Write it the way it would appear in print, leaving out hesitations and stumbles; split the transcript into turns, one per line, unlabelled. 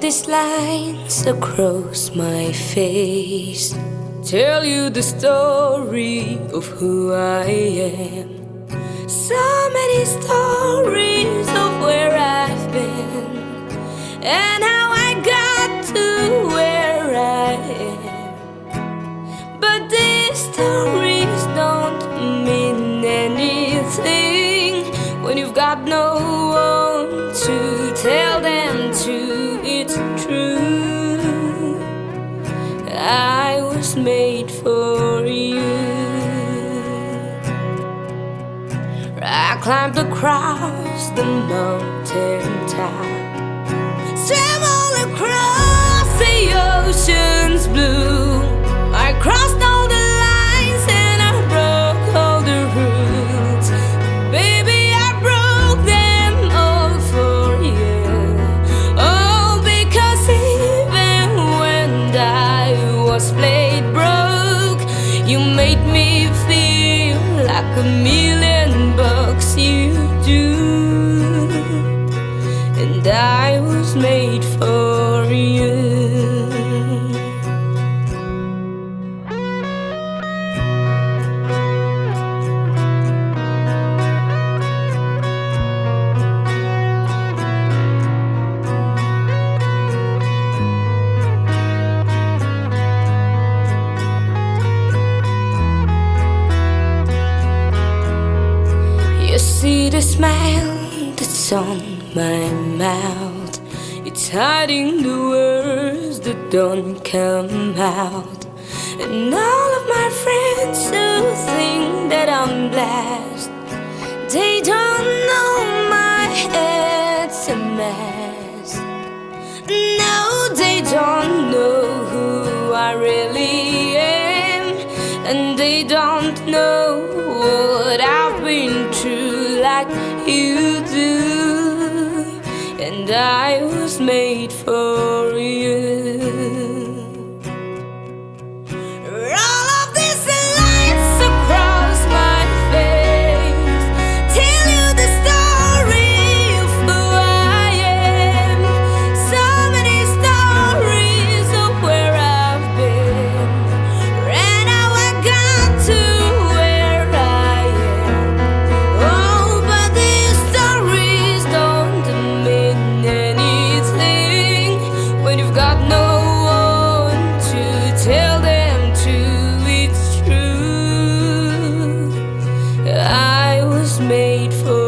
these lines across my face tell you the story of who I am. So many stories of where I've been and how I got to where I am. But these stories don't mean anything when you've got no one to tell them to. It's true, I was made for you. I climbed across the mountain top, swam all across the ocean's blue. I crossed all the lines and I broke all the rules. Baby, I broke them all for you. Oh, because even when I was played broke, you made me feel like $1,000,000. You do, and I was made for you. You see the smile that's on my mouth, it's hiding the words that don't come out. And all of my friends who think that I'm blessed, they don't know my head's a mess. No, they don't know who I really am, and they don't know what I've been through like you do. And I was made for you. All of these lines across my face tell you the story of who I am. So many stories of where I've been and how I got to where I am. Oh, but these stories don't mean anything when you've got no one to tell them to. It's true, I was made for